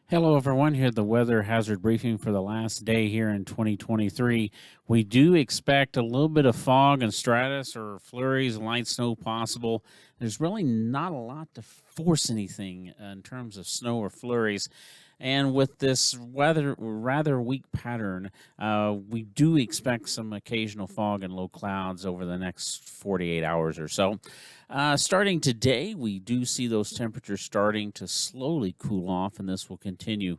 Hello, everyone. Here at the weather hazard briefing for the last day here in 2023. We do expect a little bit of fog and stratus or flurries, light snow possible. There's really not a lot to force anything in terms of snow or flurries. And with this weather rather weak pattern, we do expect some occasional fog and low clouds over the next 48 hours or so. Starting today, we do see those temperatures starting to slowly cool off, and this will continue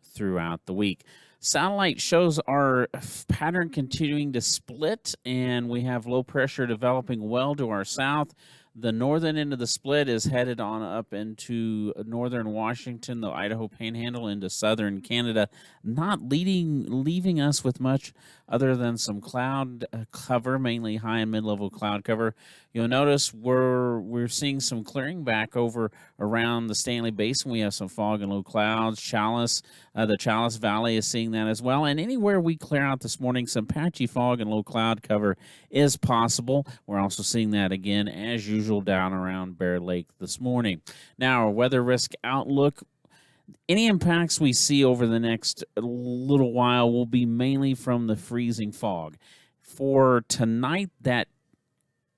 throughout the week. Satellite shows our pattern continuing to split, and we have low pressure developing well to our south. The northern end of the split is headed on up into northern Washington, the Idaho Panhandle, into southern Canada, not leaving us with much other than some cloud cover, mainly high and mid-level cloud cover. You'll notice we're seeing some clearing back over around the Stanley Basin. We have some fog and low clouds. The Chalice Valley is seeing that as well. And anywhere we clear out this morning, some patchy fog and low cloud cover is possible. We're also seeing that again, as usual, down around Bear Lake this morning. Now, our weather risk outlook. Any impacts we see over the next little while will be mainly from the freezing fog. For tonight, that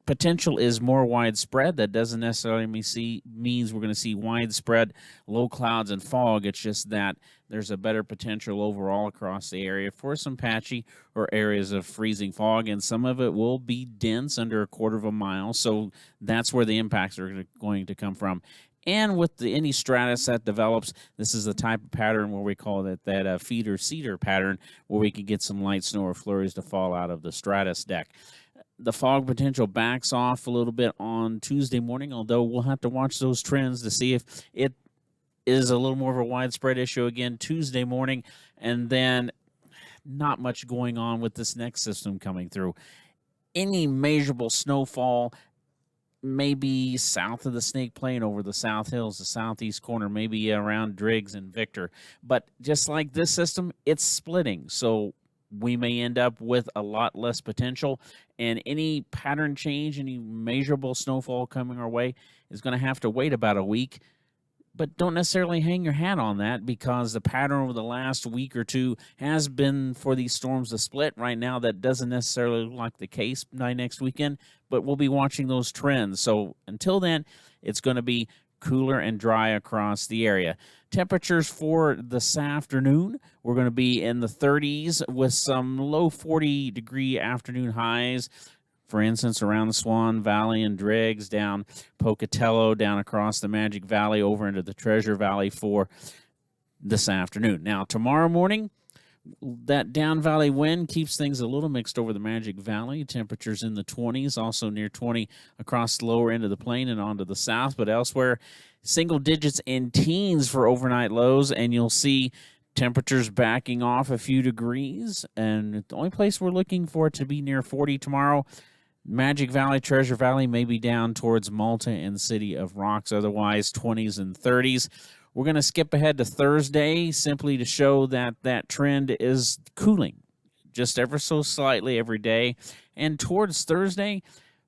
potential is more widespread. That doesn't necessarily means we're going to see widespread low clouds and fog. It's just that there's a better potential overall across the area for some patchy or areas of freezing fog, and some of it will be dense under a quarter of a mile. So that's where the impacts are going to come from. And with any stratus that develops, this is the type of pattern where we call it that feeder cedar pattern, where we can get some light snow or flurries to fall out of the stratus deck. The fog potential backs off a little bit on Tuesday morning, although we'll have to watch those trends to see if it is a little more of a widespread issue again Tuesday morning, and then not much going on with this next system coming through. Any measurable snowfall maybe south of the Snake Plain over the South Hills, the southeast corner, maybe around Driggs and Victor. But just like this system, it's splitting. So we may end up with a lot less potential, and any pattern change, any measurable snowfall coming our way is going to have to wait about a week. But don't necessarily hang your hat on that, because the pattern over the last week or two has been for these storms to split. Right now, that doesn't necessarily look like the case by next weekend, but we'll be watching those trends. So until then, it's going to be cooler and dry across the area. Temperatures for this afternoon, we're going to be in the 30s with some low 40-degree afternoon highs. For instance, around the Swan Valley and Driggs, down Pocatello, down across the Magic Valley, over into the Treasure Valley for this afternoon. Now, tomorrow morning, that down valley wind keeps things a little mixed over the Magic Valley. Temperatures in the 20s, also near 20 across the lower end of the plain and onto the south, but elsewhere, single digits in teens for overnight lows, and you'll see temperatures backing off a few degrees, and the only place we're looking for it to be near 40 tomorrow. Magic Valley, Treasure Valley may be down towards Malta and City of Rocks, otherwise 20s and 30s. We're going to skip ahead to Thursday simply to show that that trend is cooling just ever so slightly every day. And towards Thursday,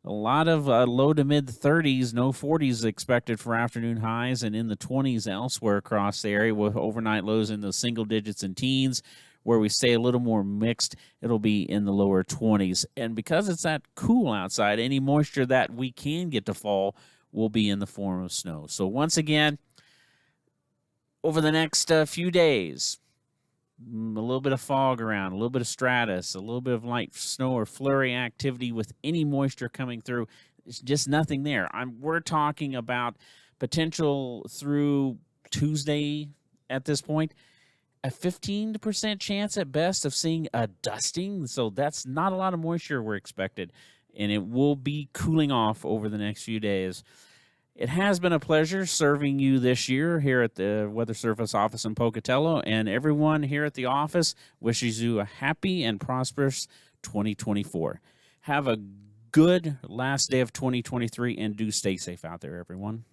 a lot of low to mid 30s, no 40s expected for afternoon highs, and in the 20s elsewhere across the area, with overnight lows in the single digits and teens. Where we stay a little more mixed, it'll be in the lower 20s. And because it's that cool outside, any moisture that we can get to fall will be in the form of snow. So once again, over the next few days, a little bit of fog around, a little bit of stratus, a little bit of light snow or flurry activity with any moisture coming through. It's just nothing there. We're talking about potential through Tuesday at this point. A 15% chance at best of seeing a dusting. So that's not a lot of moisture we're expected, and it will be cooling off over the next few days. It has been a pleasure serving you this year here at the Weather Service office in Pocatello, and everyone here at the office wishes you a happy and prosperous 2024. Have a good last day of 2023, and do stay safe out there, everyone.